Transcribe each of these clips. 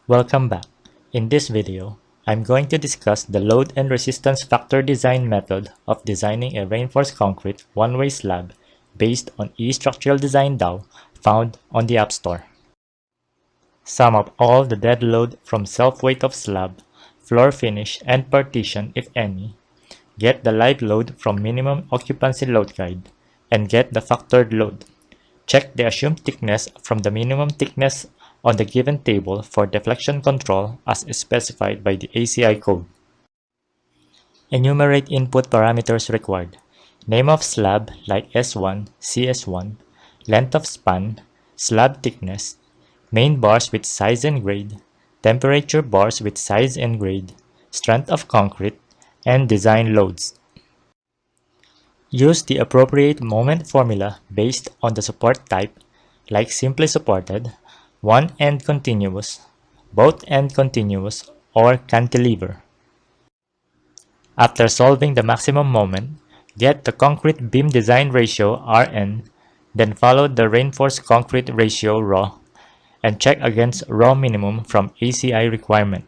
Welcome back. In this video, I'm going to discuss the load and resistance factor design method of designing a reinforced concrete one-way slab based on eStructural Design Tao found on the App Store. Sum up all the dead load from self-weight of slab, floor finish, and partition if any. Get the live load from minimum occupancy load guide, and get the factored load. Check the assumed thickness from the minimum thickness on the given table for deflection control as specified by the ACI code. Enumerate input parameters required. Name of slab like S1, CS1, length of span, slab thickness, main bars with size and grade, temperature bars with size and grade, strength of concrete, and design loads. Use the appropriate moment formula based on the support type like simply supported, one end continuous, both end continuous, or cantilever. After solving the maximum moment, get the concrete beam design ratio Rn, then follow the reinforced concrete ratio raw, and check against raw minimum from ACI requirement.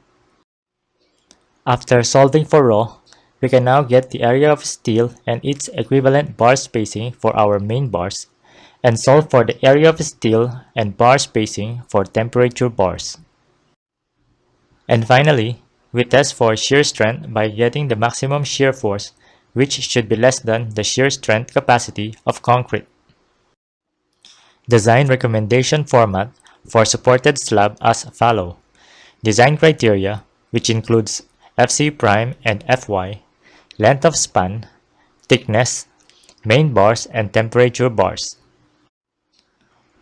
After solving for raw, we can now get the area of steel and its equivalent bar spacing for our main bars, and solve for the area of steel and bar spacing for temperature bars. And finally, we test for shear strength by getting the maximum shear force, which should be less than the shear strength capacity of concrete. Design recommendation format for supported slab as follow. Design criteria, which includes FC prime and FY, length of span, thickness, main bars and temperature bars.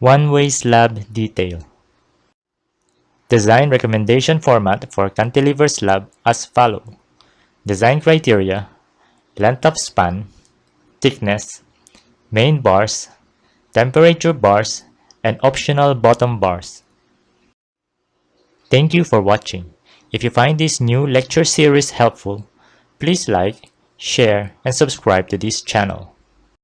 One-way slab detail. Design recommendation format for cantilever slab as follow. Design criteria, length of span, thickness, main bars, temperature bars, and optional bottom bars. Thank you for watching. If you find this new lecture series helpful, please like, share, and subscribe to this channel.